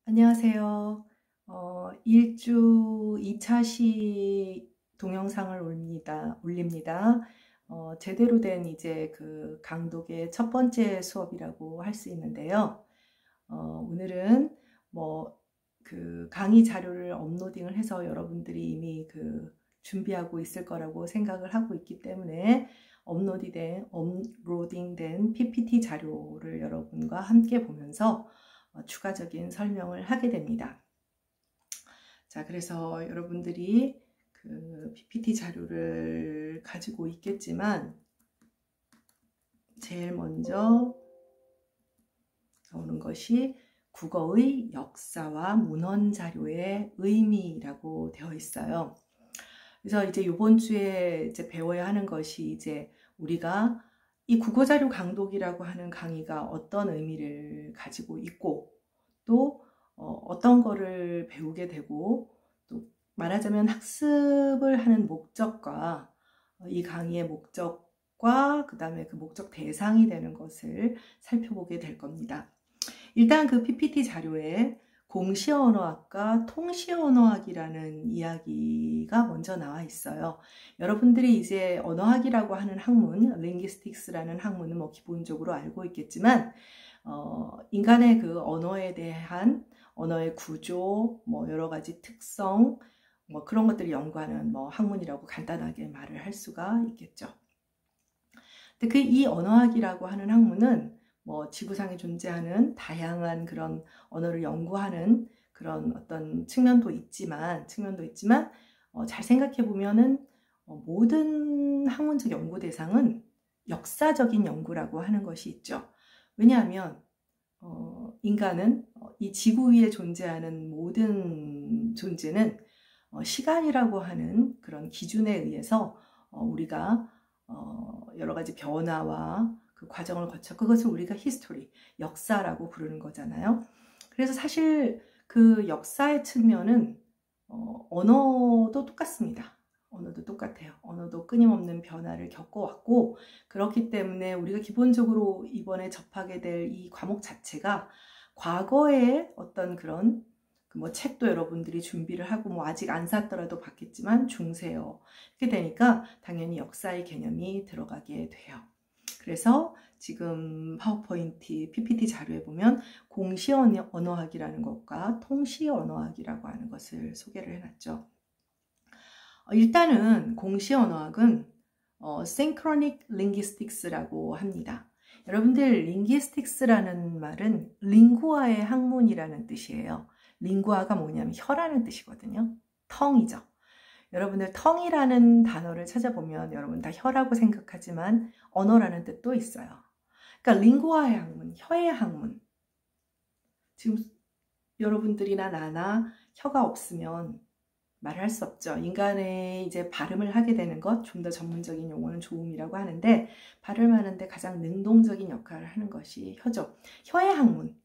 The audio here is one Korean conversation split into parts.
안녕하세요. 1주 2차 시 동영상을 올립니다. 제대로 된 이제 그 강독의 첫 번째 수업이라고 할 수 있는데요. 오늘은 뭐 그 강의 자료를 업로딩을 해서 여러분들이 이미 그 준비하고 있을 거라고 생각을 하고 있기 때문에 업로딩된 PPT 자료를 여러분과 함께 보면서 추가적인 설명을 하게 됩니다. 자, 그래서 여러분들이 그 PPT 자료를 가지고 있겠지만 제일 먼저 나오는 것이 국어의 역사와 문헌 자료의 의미라고 되어 있어요. 그래서 이제 이번 주에 이제 배워야 하는 것이 이제 우리가 이 국어자료 강독이라고 하는 강의가 어떤 의미를 가지고 있고 또 어떤 거를 배우게 되고 또 말하자면 학습을 하는 목적과 이 강의의 목적과 그 다음에 그 목적 대상이 되는 것을 살펴보게 될 겁니다. 일단 그 PPT 자료에 공시언어학과 통시언어학이라는 이야기가 먼저 나와 있어요. 여러분들이 이제 언어학이라고 하는 학문, linguistics라는 학문은 뭐 기본적으로 알고 있겠지만 인간의 그 언어에 대한 언어의 구조, 뭐 여러 가지 특성, 뭐 그런 것들을 연구하는 뭐 학문이라고 간단하게 말을 할 수가 있겠죠. 근데 그 이 언어학이라고 하는 학문은 뭐 지구상에 존재하는 다양한 그런 언어를 연구하는 그런 어떤 측면도 있지만 잘 생각해 보면은 모든 학문적 연구 대상은 역사적인 연구라고 하는 것이 있죠. 왜냐하면 인간은 이 지구 위에 존재하는 모든 존재는 시간이라고 하는 그런 기준에 의해서 우리가 여러 가지 변화와 그 과정을 거쳐 그것을 우리가 히스토리, 역사라고 부르는 거잖아요. 그래서 사실 그 역사의 측면은 언어도 똑같습니다. 언어도 똑같아요. 언어도 끊임없는 변화를 겪어왔고 그렇기 때문에 우리가 기본적으로 이번에 접하게 될 이 과목 자체가 과거의 어떤 그런 뭐 책도 여러분들이 준비를 하고 뭐 아직 안 샀더라도 봤겠지만 중세어 이렇게 되니까 당연히 역사의 개념이 들어가게 돼요. 그래서 지금 파워포인트 PPT 자료에 보면 공시언어학이라는 것과 통시언어학이라고 하는 것을 소개를 해놨죠. 일단은 공시언어학은 synchronic linguistics라고 합니다. 여러분들 linguistics라는 말은 링구아의 학문이라는 뜻이에요. 링구아가 뭐냐면 혀라는 뜻이거든요. 텅이죠. 여러분들 텅이라는 단어를 찾아보면 여러분 다 혀라고 생각하지만 언어라는 뜻도 있어요. 그러니까 링구아의 학문, 혀의 학문. 지금 여러분들이나 나나 혀가 없으면 말을 할 수 없죠. 인간의 이제 발음을 하게 되는 것, 좀 더 전문적인 용어는 조음이라고 하는데 발음하는데 가장 능동적인 역할을 하는 것이 혀죠. 혀의 학문.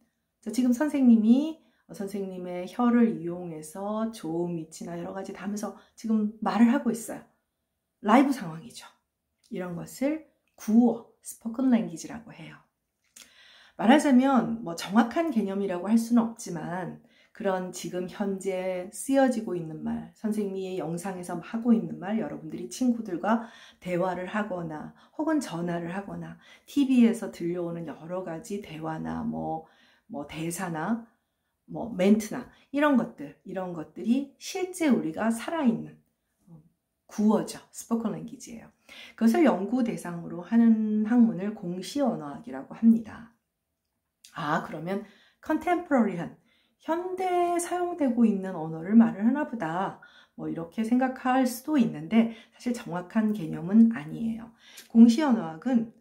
지금 선생님의 혀를 이용해서 조음, 위치나 여러 가지 다 하면서 지금 말을 하고 있어요. 라이브 상황이죠. 이런 것을 구어, 스포큰 랭귀지라고 해요. 말하자면 뭐 정확한 개념이라고 할 수는 없지만 그런 지금 현재 쓰여지고 있는 말, 선생님이 영상에서 하고 있는 말, 여러분들이 친구들과 대화를 하거나 혹은 전화를 하거나 TV에서 들려오는 여러 가지 대화나 뭐 대사나 뭐 멘트나 이런 것들이 실제 우리가 살아있는 구어죠. 스포큰 랭귀지예요. 그것을 연구 대상으로 하는 학문을 공시언어학이라고 합니다. 그러면 컨템포러리한 현대에 사용되고 있는 언어를 말을 하나 보다 뭐 이렇게 생각할 수도 있는데 사실 정확한 개념은 아니에요. 공시언어학은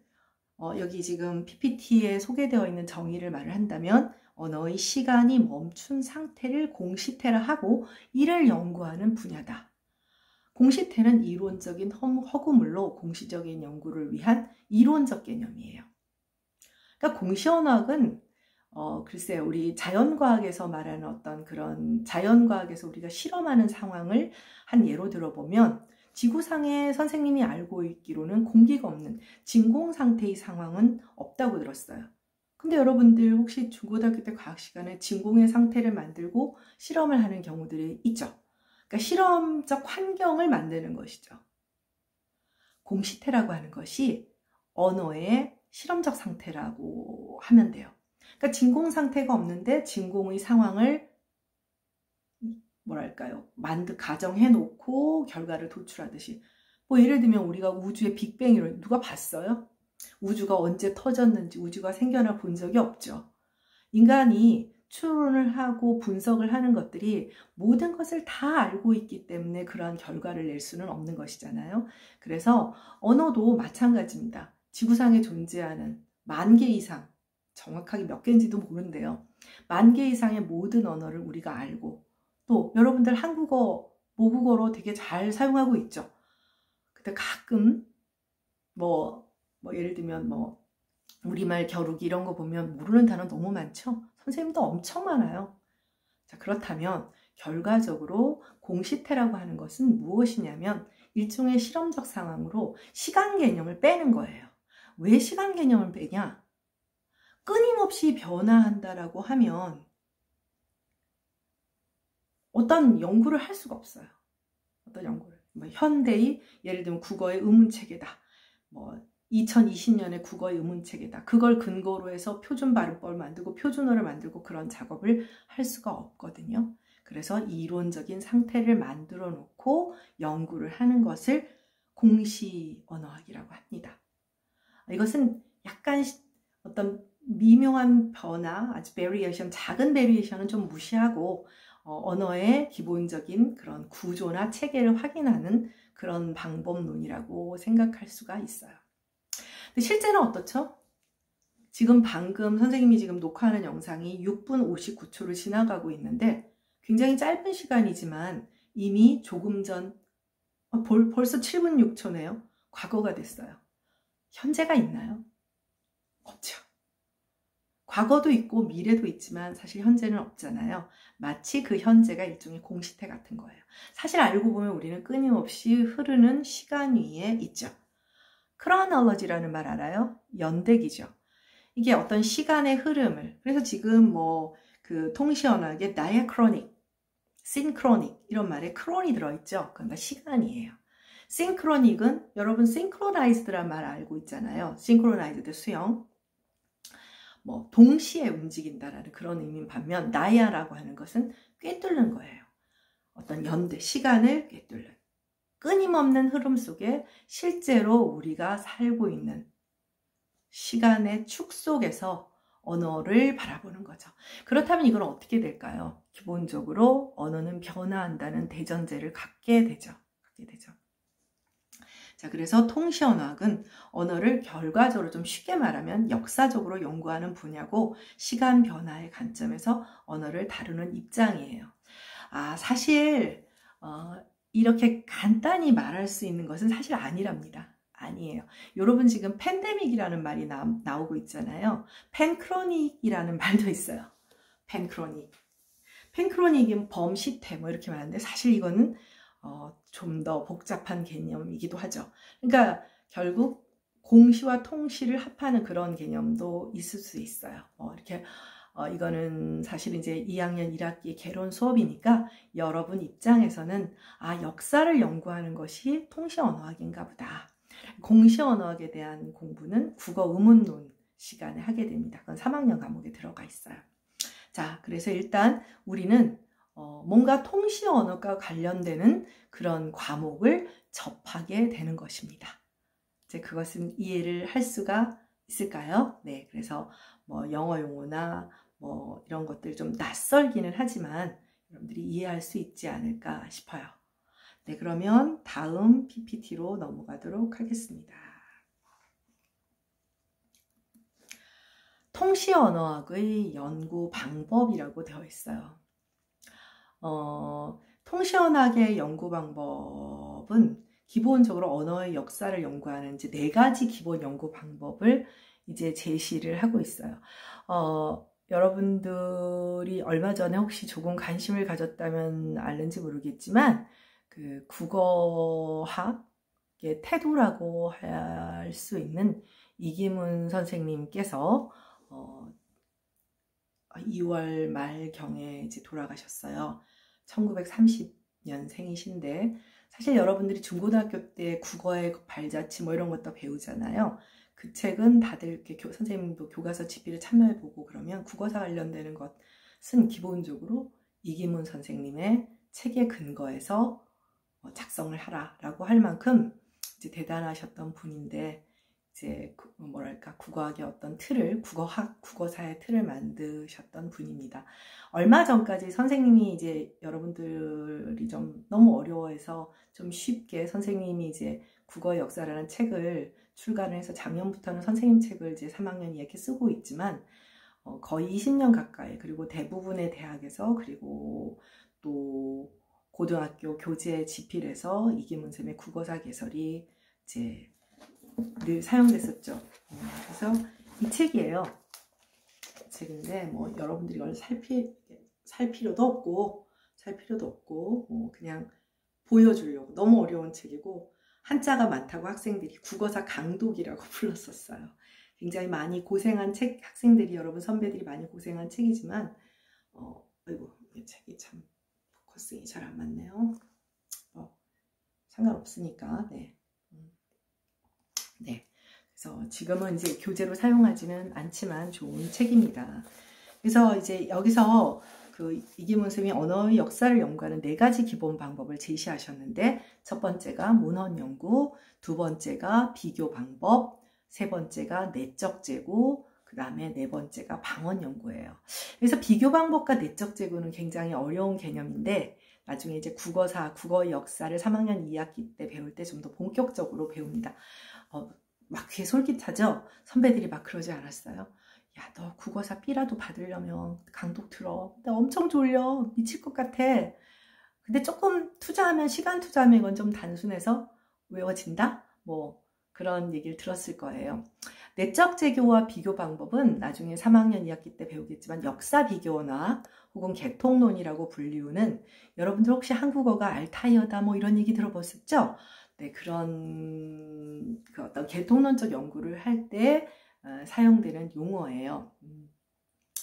여기 지금 PPT에 소개되어 있는 정의를 말을 한다면 언어의 시간이 멈춘 상태를 공시태라 하고 이를 연구하는 분야다. 공시태는 이론적인 허구물로 공시적인 연구를 위한 이론적 개념이에요. 그러니까 공시언어학은 글쎄요, 우리 자연과학에서 말하는 어떤 그런 자연과학에서 우리가 실험하는 상황을 한 예로 들어보면 지구상에 선생님이 알고 있기로는 공기가 없는 진공 상태의 상황은 없다고 들었어요. 근데 여러분들 혹시 중고등학교 때 과학 시간에 진공의 상태를 만들고 실험을 하는 경우들이 있죠. 그러니까 실험적 환경을 만드는 것이죠. 공시태라고 하는 것이 언어의 실험적 상태라고 하면 돼요. 그러니까 진공 상태가 없는데 진공의 상황을 뭐랄까요? 가정해 놓고 결과를 도출하듯이. 뭐 예를 들면 우리가 우주의 빅뱅을 누가 봤어요? 우주가 언제 터졌는지 우주가 생겨나 본 적이 없죠. 인간이 추론을 하고 분석을 하는 것들이 모든 것을 다 알고 있기 때문에 그러한 결과를 낼 수는 없는 것이잖아요. 그래서 언어도 마찬가지입니다. 지구상에 존재하는 10,000개 이상, 정확하게 몇 개인지도 모르는데요. 10,000개 이상의 모든 언어를 우리가 알고 또 여러분들 한국어, 모국어로 되게 잘 사용하고 있죠. 근데 가끔 예를 들면 우리말 겨루기 이런 거 보면 모르는 단어 너무 많죠? 선생님도 엄청 많아요. 자, 그렇다면 결과적으로 공시태라고 하는 것은 무엇이냐면 일종의 실험적 상황으로 시간 개념을 빼는 거예요. 왜 시간 개념을 빼냐? 끊임없이 변화한다라고 하면 어떤 연구를 할 수가 없어요. 어떤 연구를. 현대의 예를 들면 국어의 의문체계다. 2020년에 국어의 의문체계다. 그걸 근거로 해서 표준 발음법을 만들고 표준어를 만들고 그런 작업을 할 수가 없거든요. 그래서 이론적인 상태를 만들어 놓고 연구를 하는 것을 공시 언어학이라고 합니다. 이것은 약간 어떤 미묘한 변화, 아주 베리에이션, 작은 베리에이션은 좀 무시하고 언어의 기본적인 그런 구조나 체계를 확인하는 그런 방법론이라고 생각할 수가 있어요. 근데 실제는 어떻죠? 지금 방금 선생님이 지금 녹화하는 영상이 6분 59초를 지나가고 있는데 굉장히 짧은 시간이지만 이미 조금 전 벌써 7분 6초네요. 과거가 됐어요. 현재가 있나요? 없죠. 과거도 있고 미래도 있지만 사실 현재는 없잖아요. 마치 그 현재가 일종의 공시태 같은 거예요. 사실 알고 보면 우리는 끊임없이 흐르는 시간 위에 있죠. 크로놀로지라는 말 알아요? 연대기죠. 이게 어떤 시간의 흐름을, 그래서 지금 그 통시언어학에 다이아크로닉, 신크로닉 이런 말에 크론이 들어있죠. 그러니까 시간이에요. 싱크로닉은 여러분 싱크로나이즈드란 말 알고 있잖아요. 싱크로나이즈드 수영. 동시에 움직인다라는 그런 의미인 반면 다이아라고 하는 것은 꿰뚫는 거예요. 어떤 연대, 시간을 꿰뚫는. 끊임없는 흐름 속에 실제로 우리가 살고 있는 시간의 축 속에서 언어를 바라보는 거죠. 그렇다면 이건 어떻게 될까요? 기본적으로 언어는 변화한다는 대전제를 갖게 되죠. 자, 그래서 통시언어학은 언어를 결과적으로 좀 쉽게 말하면 역사적으로 연구하는 분야고 시간 변화의 관점에서 언어를 다루는 입장이에요. 사실 이렇게 간단히 말할 수 있는 것은 사실 아니랍니다. 아니에요. 여러분 지금 팬데믹이라는 말이 나오고 있잖아요. 팬크로닉이라는 말도 있어요. 팬크로닉. 팬크로닉은 범시태 이렇게 말하는데 사실 이거는 좀 더 복잡한 개념이기도 하죠. 그러니까 결국 공시와 통시를 합하는 그런 개념도 있을 수 있어요. 이렇게 이거는 사실 이제 2학년 1학기 개론 수업이니까 여러분 입장에서는 역사를 연구하는 것이 통시 언어학인가 보다. 공시 언어학에 대한 공부는 국어 의문론 시간에 하게 됩니다. 그건 3학년 과목에 들어가 있어요. 자, 그래서 일단 우리는 뭔가 통시 언어과 관련되는 그런 과목을 접하게 되는 것입니다. 이제 그것은 이해를 할 수가 있을까요? 네, 그래서 영어 용어나 이런 것들 좀 낯설기는 하지만 여러분들이 이해할 수 있지 않을까 싶어요. 네, 그러면 다음 PPT로 넘어가도록 하겠습니다. 통시 언어학의 연구 방법이라고 되어 있어요. 통시 언어학의 연구 방법은 기본적으로 언어의 역사를 연구하는 이제 4가지 기본 연구 방법을 이제 제시를 하고 있어요. 여러분들이 얼마 전에 혹시 조금 관심을 가졌다면 알는지 모르겠지만 그 국어학의 태도라고 할 수 있는 이기문 선생님께서 2월 말경에 이제 돌아가셨어요. 1930년생이신데 사실 여러분들이 중고등학교 때 국어의 발자취 뭐 이런 것도 배우잖아요. 그 책은 다들 이렇게 선생님도 교과서 집필을 참여해보고 그러면 국어사 관련되는 것은 기본적으로 이기문 선생님의 책에 근거해서 작성을 하라라고 할 만큼 이제 대단하셨던 분인데 이제 뭐랄까 국어학의 어떤 틀을 국어사의 틀을 만드셨던 분입니다. 얼마 전까지 선생님이 이제 여러분들이 좀 너무 어려워해서 좀 쉽게 선생님이 이제 국어의 역사라는 책을 출간을 해서 작년부터는 선생님 책을 이제 3학년 이렇게 쓰고 있지만 거의 20년 가까이 그리고 대부분의 대학에서 그리고 또 고등학교 교재 집필에서 이기문 쌤의 국어사 개설이 이제 늘 사용됐었죠. 그래서 이 책이에요. 책인데 뭐 여러분들이 이걸 살 필요도 없고 그냥 보여주려고 너무 어려운 책이고 한자가 많다고 학생들이 국어사 강독이라고 불렀었어요. 굉장히 많이 고생한 책, 학생들이 여러분 선배들이 많이 고생한 책이지만 아이고 이 책이 참 포커싱이 잘 안 맞네요. 상관없으니까 네. 그래서 지금은 이제 교재로 사용하지는 않지만 좋은 책입니다. 그래서 이제 여기서 그 이기문 쌤이 언어의 역사를 연구하는 4가지 기본 방법을 제시하셨는데 첫 번째가 문헌 연구, 두 번째가 비교 방법, 세 번째가 내적 재고, 그 다음에 네 번째가 방언 연구예요. 그래서 비교 방법과 내적 재고는 굉장히 어려운 개념인데 나중에 이제 국어의 역사를 3학년 2학기 때 배울 때 좀 더 본격적으로 배웁니다. 막 귀에 솔깃하죠? 선배들이 막 그러지 않았어요? 야, 너 국어사 B라도 받으려면 강독 들어. 나 엄청 졸려. 미칠 것 같아. 근데 조금 시간 투자하면 이건 좀 단순해서 외워진다? 뭐 그런 얘기를 들었을 거예요. 내적 재교와 비교 방법은 나중에 3학년 2학기 때 배우겠지만 역사 비교나 혹은 계통론이라고 불리우는 여러분들 혹시 한국어가 알타이어다 뭐 이런 얘기 들어보셨죠? 네, 그런 어떤 계통론적 연구를 할 때 사용되는 용어예요.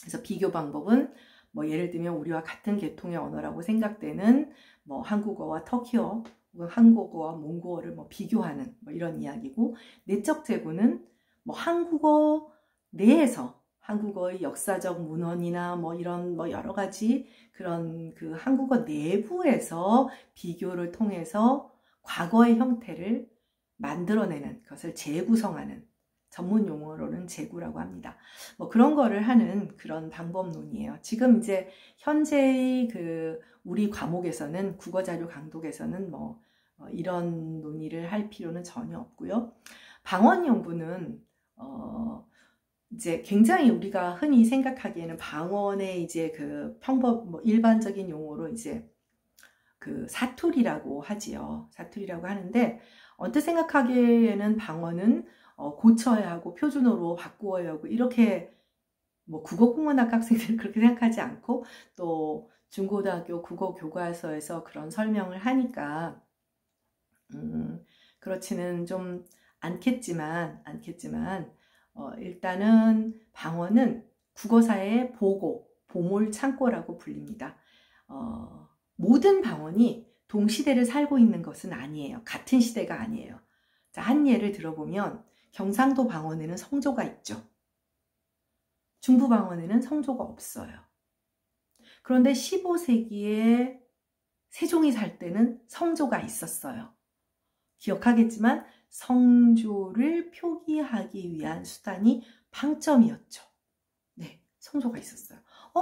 그래서 비교 방법은 뭐 예를 들면 우리와 같은 계통의 언어라고 생각되는 뭐 한국어와 터키어, 혹은 한국어와 몽고어를 뭐 비교하는 뭐 이런 이야기고, 내적 재고는 뭐 한국어 내에서 한국어의 역사적 문헌이나 뭐 이런 뭐 여러 가지 그런 그 한국어 내부에서 비교를 통해서 과거의 형태를 만들어내는 것을 재구성하는 전문 용어로는 재구라고 합니다. 뭐 그런 거를 하는 그런 방법론이에요. 지금 이제 현재의 우리 과목에서는 국어자료 강독에서는 뭐 이런 논의를 할 필요는 전혀 없고요. 방언 연구는 이제 굉장히 우리가 흔히 생각하기에는 방언의 이제 뭐 일반적인 용어로 이제 사투리라고 하지요. 사투리라고 하는데 언뜻 생각하기에는 방언은 고쳐야 하고 표준어로 바꾸어야 하고 이렇게 뭐 국어국문학 학생들은 그렇게 생각하지 않고 또 중고등학교 국어 교과서에서 그런 설명을 하니까 그렇지는 좀 않겠지만 일단은 방언은 국어사의 보물 창고라고 불립니다. 모든 방언이 동시대를 살고 있는 것은 아니에요. 같은 시대가 아니에요. 자, 한 예를 들어보면 경상도 방언에는 성조가 있죠. 중부 방언에는 성조가 없어요. 그런데 15세기에 세종이 살 때는 성조가 있었어요. 기억하겠지만 성조를 표기하기 위한 수단이 방점이었죠. 네, 성조가 있었어요.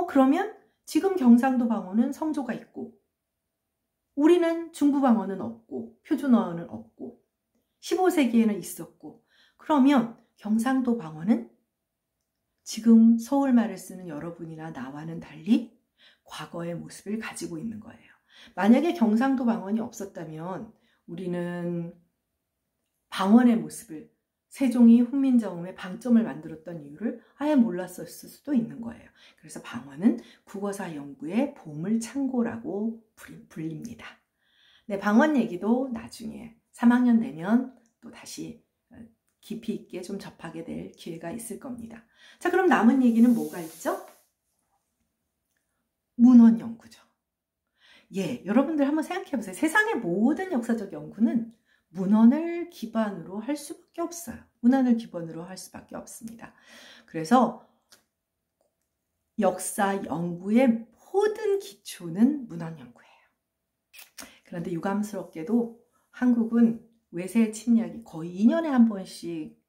그러면 지금 경상도 방언은 성조가 있고 우리는 중부 방언은 없고 표준어는 없고 15세기에는 있었고, 그러면 경상도 방언은 지금 서울말을 쓰는 여러분이나 나와는 달리 과거의 모습을 가지고 있는 거예요. 만약에 경상도 방언이 없었다면 우리는 방언의 모습을, 세종이 훈민정음의 방점을 만들었던 이유를 아예 몰랐을 수도 있는 거예요. 그래서 방언은 국어사 연구의 보물 창고라고 불립니다. 네, 방언 얘기도 나중에 3학년 되면 또 다시 깊이 있게 좀 접하게 될 기회가 있을 겁니다. 자, 그럼 남은 얘기는 뭐가 있죠? 문헌 연구죠. 예, 여러분들 한번 생각해 보세요. 세상의 모든 역사적 연구는 문헌을 기반으로 할 수밖에 없어요. 문헌을 기반으로 할 수밖에 없습니다. 그래서 역사 연구의 모든 기초는 문헌 연구예요. 그런데 유감스럽게도 한국은 외세 침략이 거의 2년에 한 번씩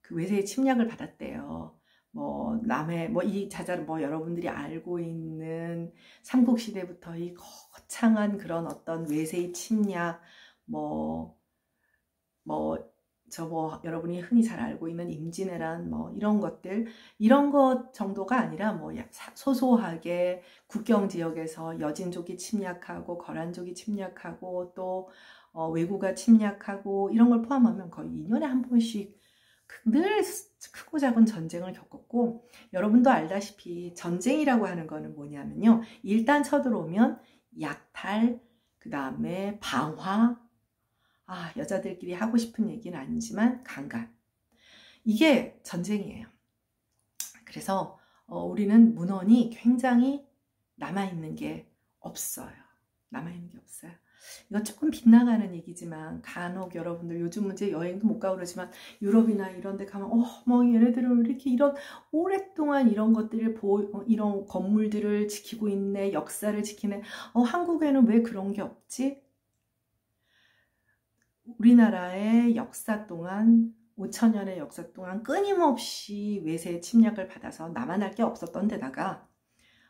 그 외세의 침략을 받았대요. 이 자자를 여러분들이 알고 있는 삼국시대부터 이 거창한 그런 어떤 외세의 침략, 여러분이 흔히 잘 알고 있는 임진왜란, 이런 것 정도가 아니라 소소하게 국경 지역에서 여진족이 침략하고 거란족이 침략하고 또 왜구가 침략하고 이런 걸 포함하면 거의 2년에 한 번씩 늘 크고 작은 전쟁을 겪었고, 여러분도 알다시피 전쟁이라고 하는 거는 뭐냐면요, 일단 쳐들어오면 약탈, 그 다음에 방화, 여자들끼리 하고 싶은 얘기는 아니지만 강간, 이게 전쟁이에요. 그래서 우리는 문헌이 굉장히 남아있는 게 없어요. 이건 조금 빗나가는 얘기지만 간혹 여러분들 요즘은 이제 여행도 못 가고 그러지만 유럽이나 이런 데 가면 얘네들은 이렇게 이런 오랫동안 이런 것들을 이런 건물들을 지키고 있네, 역사를 지키네. 한국에는 왜 그런 게 없지? 우리나라의 역사 동안 5천년의 역사 동안 끊임없이 외세의 침략을 받아서 나만 할 게 없었던 데다가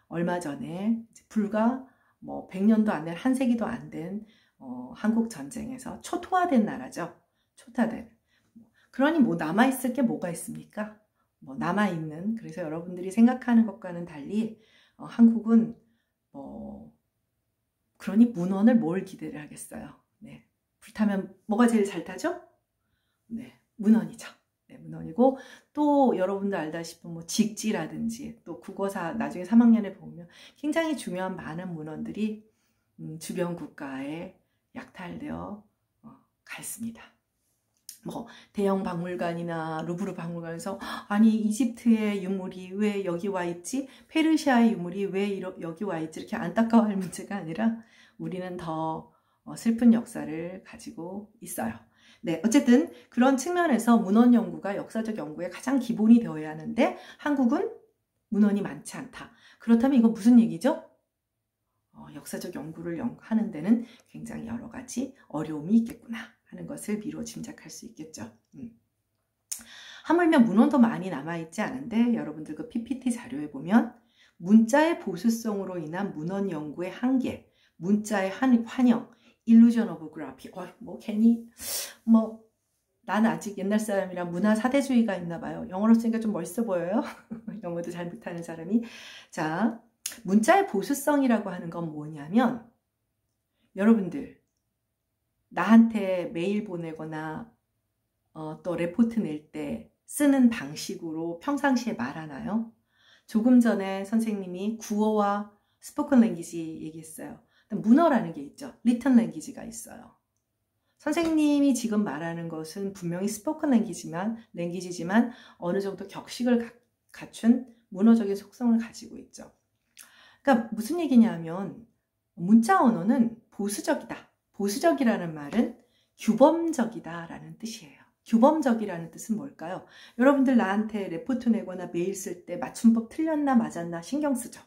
얼마 전에 불과 100년도 안 된, 한 세기도 안 된 한국 전쟁에서 초토화된 나라죠. 초토화된. 그러니 남아있을 게 뭐가 있습니까? 남아있는, 그래서 여러분들이 생각하는 것과는 달리 한국은 그러니 문헌을 뭘 기대를 하겠어요. 네. 불타면 뭐가 제일 잘 타죠? 네, 문헌이죠. 네, 문헌이고, 또 여러분도 알다시피 직지라든지 또 국어사 나중에 3학년에 보면 굉장히 중요한 많은 문헌들이 주변 국가에 약탈되어 가 있습니다. 대형 박물관이나 루브르 박물관에서 아니 이집트의 유물이 왜 여기 와 있지? 페르시아의 유물이 왜 여기 와 있지? 이렇게 안타까워할 문제가 아니라 우리는 더 슬픈 역사를 가지고 있어요. 네, 어쨌든 그런 측면에서 문헌 연구가 역사적 연구의 가장 기본이 되어야 하는데 한국은 문헌이 많지 않다. 그렇다면 이거 무슨 얘기죠? 역사적 연구를 하는 데는 굉장히 여러 가지 어려움이 있겠구나 하는 것을 미루어 짐작할 수 있겠죠. 하물며 문헌도 많이 남아있지 않은데 여러분들 그 PPT 자료에 보면 문자의 보수성으로 인한 문헌 연구의 한계, 문자의 환영, illusion of graphy. 괜히 난 아직 옛날 사람이라 문화 사대주의가 있나 봐요. 영어로 쓰니까 좀 멋있어 보여요. 영어도 잘 못하는 사람이. 자, 문자의 보수성이라고 하는 건 뭐냐면 여러분들 나한테 메일 보내거나 또 레포트 낼 때 쓰는 방식으로 평상시에 말하나요? 조금 전에 선생님이 구어와 스포큰 랭귀지 얘기했어요. 문어라는 게 있죠. 리턴 랭귀지가 있어요. 선생님이 지금 말하는 것은 분명히 스포큰 랭귀지지만 어느 정도 격식을 갖춘 문어적인 속성을 가지고 있죠. 그러니까 무슨 얘기냐면 문자 언어는 보수적이다. 보수적이라는 말은 규범적이다라는 뜻이에요. 규범적이라는 뜻은 뭘까요? 여러분들 나한테 레포트 내거나 메일 쓸 때 맞춤법 틀렸나 맞았나 신경 쓰죠.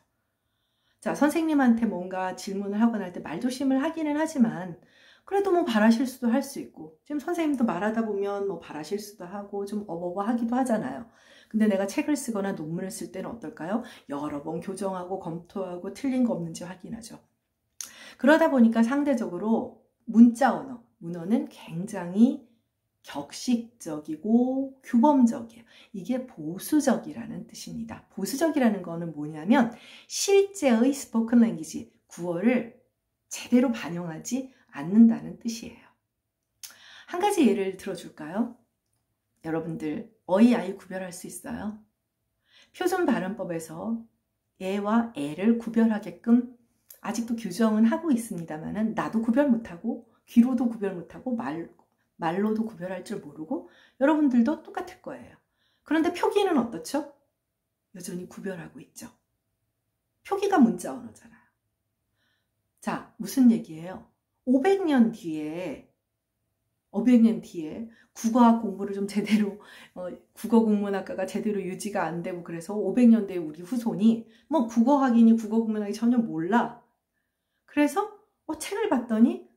자, 선생님한테 뭔가 질문을 하거나 할 때 말조심을 하기는 하지만 그래도 발화실수도 할 수 있고 지금 선생님도 말하다 보면 발화실수도 하고 좀 어버버하기도 하잖아요. 근데 내가 책을 쓰거나 논문을 쓸 때는 어떨까요? 여러 번 교정하고 검토하고 틀린 거 없는지 확인하죠. 그러다 보니까 상대적으로 문자 언어, 문어는 굉장히 격식적이고 규범적이에요. 이게 보수적이라는 뜻입니다. 보수적이라는 거는 뭐냐면 실제의 스포큰 랭귀지, 구어를 제대로 반영하지 않는다는 뜻이에요. 한 가지 예를 들어줄까요? 여러분들 어이, 아이 구별할 수 있어요? 표준 발음법에서 애와 애를 구별하게끔 아직도 규정은 하고 있습니다만은 나도 구별 못하고 귀로도 구별 못하고 말로도 구별할 줄 모르고 여러분들도 똑같을 거예요. 그런데 표기는 어떻죠? 여전히 구별하고 있죠. 표기가 문자 언어잖아요. 자, 무슨 얘기예요? 500년 뒤에 국어학 공부를 좀 제대로 국어국문학과가 제대로 유지가 안 되고 그래서 500년 뒤에 우리 후손이 뭐 국어학이니 국어국문학이 전혀 몰라. 그래서 책을 봤더니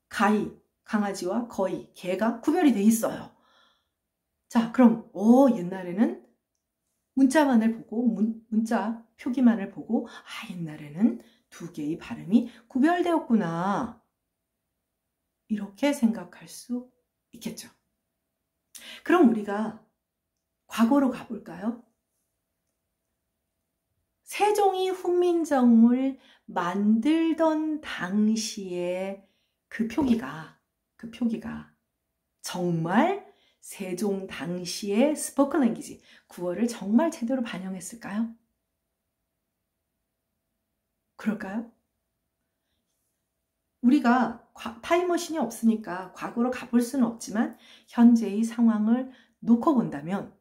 가이, 강아지와 거이, 개가 구별이 돼 있어요. 자, 그럼 옛날에는 문자만을 보고 문자 표기만을 보고 옛날에는 두 개의 발음이 구별되었구나. 이렇게 생각할 수 있겠죠. 그럼 우리가 과거로 가볼까요? 세종이 훈민정음을 만들던 당시에 그 표기가 정말 세종 당시의 스포큰 랭귀지, 구어를 정말 제대로 반영했을까요? 그럴까요? 우리가 타임머신이 없으니까 과거로 가볼 수는 없지만 현재의 상황을 놓고 본다면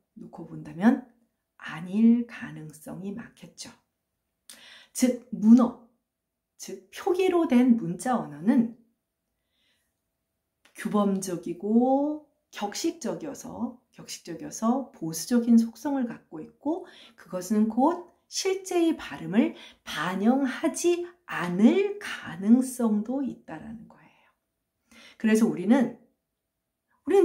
아닐 가능성이 많겠죠. 즉 문어, 즉 표기로 된 문자 언어는 규범적이고 격식적이어서 보수적인 속성을 갖고 있고 그것은 곧 실제의 발음을 반영하지 않을 가능성도 있다라는 거예요. 그래서 우리는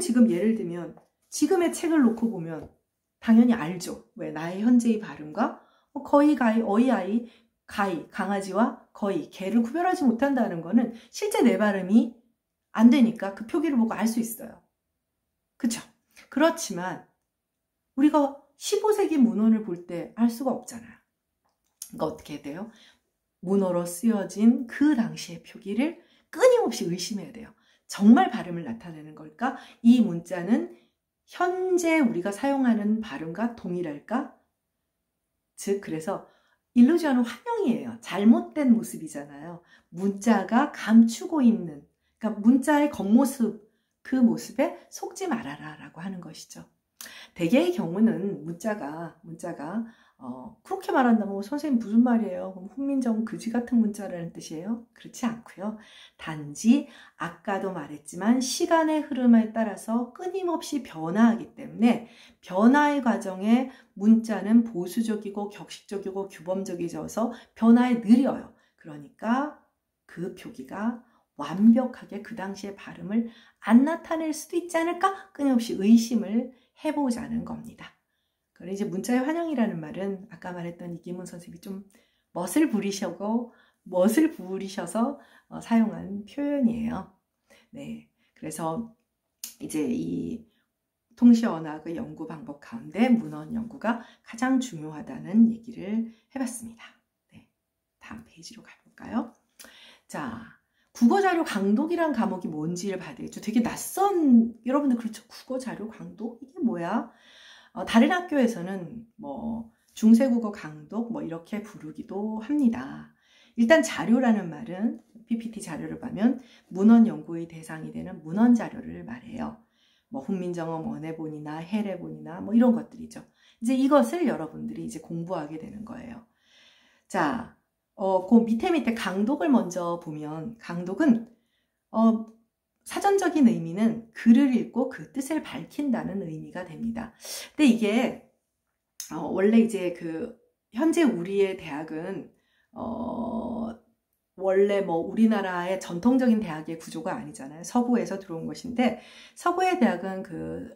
지금 예를 들면 지금의 책을 놓고 보면 당연히 알죠. 왜? 나의 현재의 발음과 거의, 가이, 어이아이, 가이, 강아지와 거의, 개를 구별하지 못한다는 거는 실제 내 발음이 안 되니까 그 표기를 보고 알 수 있어요. 그쵸? 그렇지만 우리가 15세기 문헌을 볼 때 알 수가 없잖아요. 그러니까 어떻게 해야 돼요? 문어로 쓰여진 그 당시의 표기를 끊임없이 의심해야 돼요. 정말 발음을 나타내는 걸까? 이 문자는 현재 우리가 사용하는 발음과 동일할까? 즉, 그래서 일루전은 환영이에요. 잘못된 모습이잖아요. 문자가 감추고 있는, 그러니까 문자의 겉모습, 그 모습에 속지 말아라 라고 하는 것이죠. 대개의 경우는 문자가 그렇게 말한다면 선생님 무슨 말이에요? 그럼 훈민정음 그지 같은 문자라는 뜻이에요? 그렇지 않고요. 단지 아까도 말했지만 시간의 흐름에 따라서 끊임없이 변화하기 때문에 변화의 과정에 문자는 보수적이고 격식적이고 규범적이져서 변화에 느려요. 그러니까 그 표기가 완벽하게 그 당시의 발음을 안 나타낼 수도 있지 않을까? 끊임없이 의심을 해보자는 겁니다. 그리고 이제 문자의 환영이라는 말은 아까 말했던 이기문 선생님이 좀 멋을 부리셔서 사용한 표현이에요. 네, 그래서 이제 이 통시언어학의 연구 방법 가운데 문헌 연구가 가장 중요하다는 얘기를 해봤습니다. 네, 다음 페이지로 가볼까요? 자, 국어자료 강독이란 과목이 뭔지를 봐야 되겠죠. 되게 낯선, 여러분들 그렇죠? 국어자료 강독? 이게 뭐야? 다른 학교에서는 뭐 중세국어 강독 뭐 이렇게 부르기도 합니다. 일단 자료라는 말은 PPT 자료를 보면 문헌 연구의 대상이 되는 문헌 자료를 말해요. 뭐 훈민정음 원해본이나 해례본이나 뭐 이런 것들이죠. 이제 이것을 여러분들이 이제 공부하게 되는 거예요. 자, 그 밑에 강독을 먼저 보면 강독은 사전적인 의미는 글을 읽고 그 뜻을 밝힌다는 의미가 됩니다. 근데 이게 원래 이제 현재 우리의 대학은 원래 뭐 우리나라의 전통적인 대학의 구조가 아니잖아요. 서구에서 들어온 것인데 서구의 대학은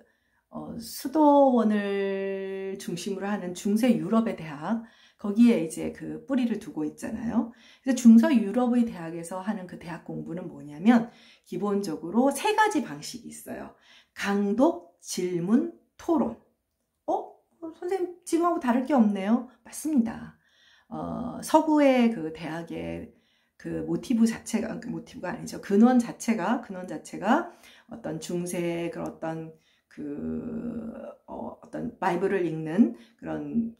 수도원을 중심으로 하는 중세 유럽의 대학, 거기에 이제 그 뿌리를 두고 있잖아요. 그래서 중서 유럽의 대학에서 하는 그 대학 공부는 뭐냐면 기본적으로 3가지 방식이 있어요. 강독, 질문, 토론. 선생님 지금하고 다를 게 없네요. 맞습니다. 서구의 그 대학의 그 모티브가 아니죠. 근원 자체가 어떤 중세의 그런 어떤 바이블을 읽는 그런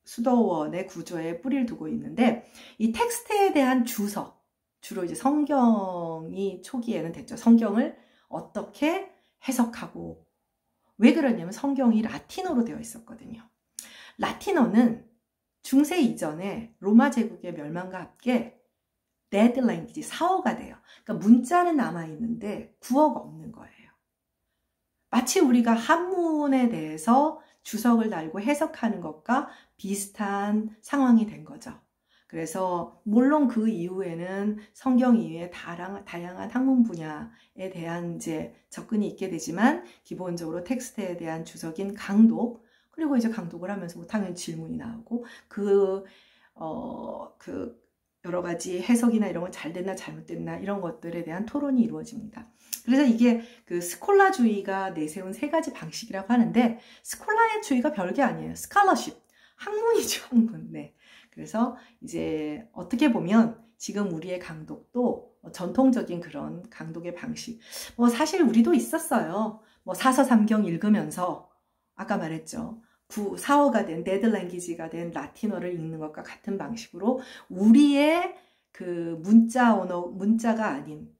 수도원의 구조에 뿌리를 두고 있는데, 이 텍스트에 대한 주로 이제 성경이 초기에는 됐죠. 성경을 어떻게 해석하고, 왜 그러냐면 성경이 라틴어로 되어 있었거든요. 라틴어는 중세 이전에 로마 제국의 멸망과 함께 dead language, 사어가 돼요. 그러니까 문자는 남아있는데 구어가 없는 거예요. 마치 우리가 한문에 대해서 주석을 달고 해석하는 것과 비슷한 상황이 된 거죠. 그래서 물론 그 이후에는 성경 이외에 다양한 학문 분야에 대한 이제 접근이 있게 되지만 기본적으로 텍스트에 대한 주석인 강독, 그리고 이제 강독을 하면서 당연히 질문이 나오고 그 여러 가지 해석이나 이런 건 잘 됐나 잘못됐나 이런 것들에 대한 토론이 이루어집니다. 그래서 이게 그 스콜라주의가 내세운 세 가지 방식이라고 하는데, 스콜라주의가 별게 아니에요. 스칼러십, 학문이죠, 학문. 네. 그래서 이제 어떻게 보면 지금 우리의 강독도 전통적인 그런 강독의 방식, 뭐 사실 우리도 있었어요. 뭐 사서삼경 읽으면서 아까 말했죠. 사어가 된 데드 랭귀지가 된 라틴어를 읽는 것과 같은 방식으로 우리의 그 문자가 아닌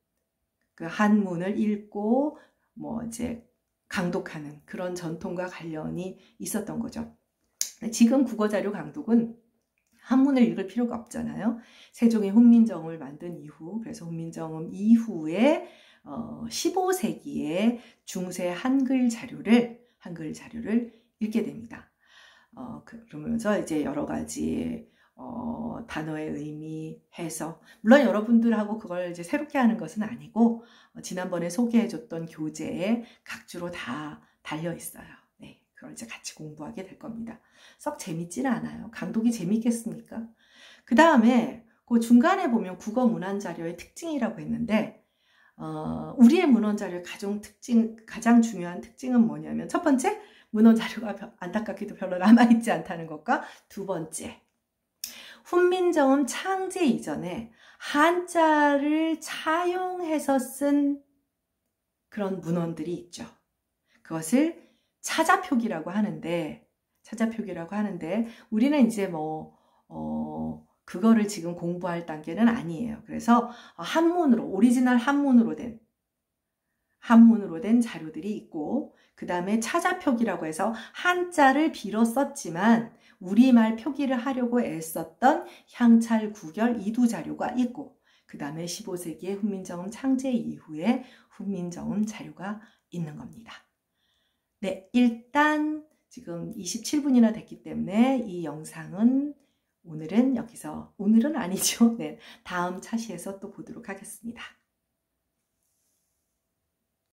그 한문을 읽고 뭐 이제 강독하는 그런 전통과 관련이 있었던 거죠. 지금 국어자료 강독은 한문을 읽을 필요가 없잖아요. 세종이 훈민정음을 만든 이후, 그래서 훈민정음 이후에 15세기에 중세 한글 자료를 읽게 됩니다. 그러면서 이제 여러 가지 단어의 의미, 해석, 물론 여러분들하고 그걸 이제 새롭게 하는 것은 아니고 지난번에 소개해줬던 교재에 각주로 다 달려 있어요. 네, 그걸 이제 같이 공부하게 될 겁니다. 썩 재밌지는 않아요. 강독이 재밌겠습니까? 그 다음에 그 중간에 보면 국어 문헌 자료의 특징이라고 했는데, 우리의 문헌 자료의 가장 중요한 특징은 뭐냐면, 첫 번째, 문헌 자료가 안타깝게도 별로 남아있지 않다는 것과, 두 번째, 훈민정음 창제 이전에 한자를 차용해서 쓴 그런 문헌들이 있죠. 그것을 차자표기라고 하는데 우리는 이제 그거를 지금 공부할 단계는 아니에요. 그래서 오리지널 한문으로 된 자료들이 있고, 그 다음에 차자표기라고 해서 한자를 빌어 썼지만 우리말 표기를 하려고 애썼던 향찰, 구결, 이두 자료가 있고, 그 다음에 15세기의 훈민정음 창제 이후에 훈민정음 자료가 있는 겁니다. 네, 일단 지금 27분이나 됐기 때문에 이 영상은 오늘은 아니죠. 네, 다음 차시에서 또 보도록 하겠습니다.